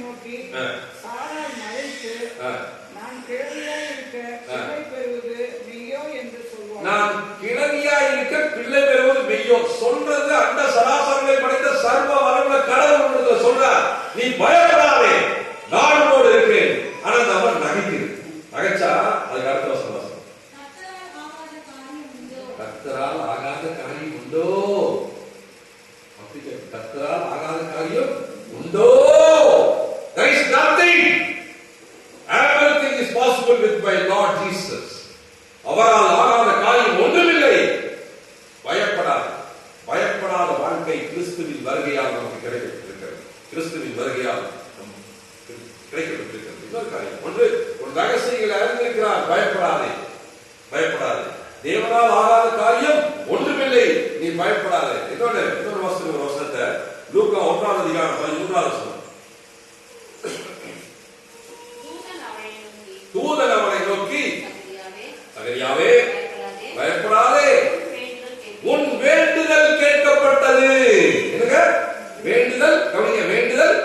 நோக்கி சாராள் மறைத்து நான் கிழவியாய் இருக்க பிள்ளை பெறுவது மெய்யோ என்று சொல்வார். நான் கிழவியாய் இருக்க பிள்ளை பெறுவது மெய்யோ சொல்றது அந்த சராசரங்களை படைத்த சர்வ வல்லமை கடவுள் சொல்றார். நீ பயப்படாதே, நான் உன்னோடு இருக்கிறேன். ஆனா நம்ம நகைச்சா அதுக்கு அடுத்த வசனம் கர்த்தரால் ஆகாத காரியம் உண்டோ? அப்படி கர்த்தரால் ஆகாத காரியம் உண்டோ? There is nothing. Everything is possible with my Lord Jesus. அவரால் ஆகாத காரியம் ஒன்றுமில்லை. பயப்படாத வாழ்க்கை கிறிஸ்துவின் வருகையால் நமக்கு கிடைக்கப்பட்டிருக்கிறது. கிறிஸ்துவின் வருகையால் கிடைக்கப்பட்டிருக்கிறது. இன்னொரு காரியம் ஒன்று, ஒரு ரகசியங்களை அறிந்திருக்கிறார். பயப்படாதே. தேவனால் ஆகாத காரியம் ஒன்றுமில்லை, நீ பயப்படாதே. இன்னொரு வசனத்தை லூக்கா 1ஆம் அதிகாரம் 13ஆம் வசனம். தூதன் அவனை நோக்கி சகரியாவே பயப்படாதே, உன் வேண்டுதல் கேட்கப்பட்டது. என்னங்க வேண்டுதல்? கவனிங்க, வேண்டுதல்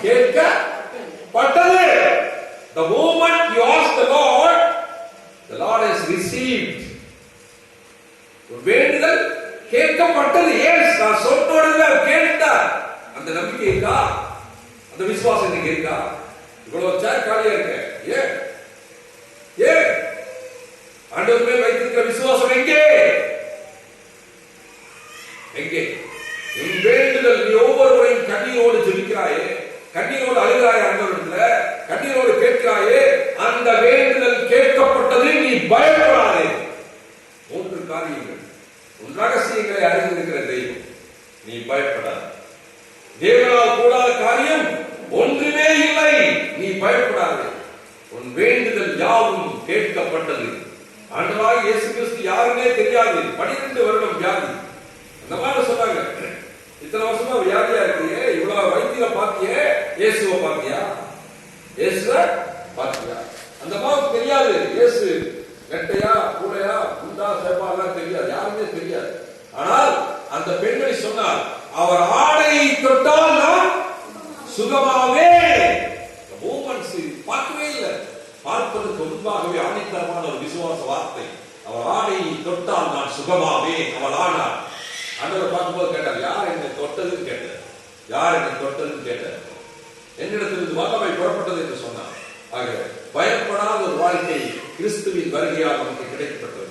கேட்கப்பட்டது. The moment you ask the Lord has received. வேண்டுதல் கேட்கப்பட்டது. ஏன் நான் சொன்னோட கேட்டார். அந்த நம்பிக்கை இருக்கா? அந்த விசுவாசம் நீங்க இருக்கா? இவ்வளவு சேர் காலியா இருக்க ஏன் ஆண்டவரே வைத்திருக்கிற விசுவாசம் எங்கே? உன் வேண்டுதல் நீ ஒவ்வொரு முறையும் கண்ணீரோடு ஜெபிக்கிறாயே, கண்ணீரோடு அழுகிறாயே, ஆண்டவரிடத்துல கண்ணீரோடு கேட்கிறாயே, அந்த வேண்டுதல் கேட்கப்பட்டது. நீ பயப்படாதே. 3 காரியங்கள். உன் ரகசியங்களை அறிந்திருக்கிற தெய்வம், நீ பயப்படாத. தேவனால் கூடாத காரியம் ஒன்றுமே இல்லை, நீ பயப்படாதே. உன் வேண்டுதல் யாவும் கேட்கப்பட்டது. ஆண்டவராகிய இயேசு கிறிஸ்து யாருன்னே தெரியாது. 12 வருடம் வியாதி. அந்த மாதிரி சொன்னாங்க, இத்தனை வருஷமா வியாதியா இருக்கியே, இவ்வளவு வைத்திய பாத்தியே, இயேசுவை பாத்தியா? அந்த மாதிரி தெரியாது. இயேசு நெட்டையா கூடையா குண்டா சேப்பாலாம் தெரியாது, யாருமே தெரியாது. ஆனால் அந்த பெண்மணி சொன்னார், அவர் ஆடையை தொட்டால் நான் சுகமாவே. பார்க்கவே இல்லை, பார்ப்பதற்கு முன்பாகவே ஆணித்தரமான ஒரு விசுவாச வார்த்தை. அவர் ஆடையை தொட்டால் நான் சுகமாவே. அவள் ஆனார். ஆண்டவர் பார்க்கும்போது கேட்டார், யார் என்னை தொட்டதுன்னு கேட்டார். என்னிடத்திலிருந்து வல்லமை புறப்பட்டது என்று சொன்னார். ஆக பயப்படாத ஒரு வாழ்க்கை கிறிஸ்துவின் வருகையால் நமக்கு கிடைக்கப்பட்டது.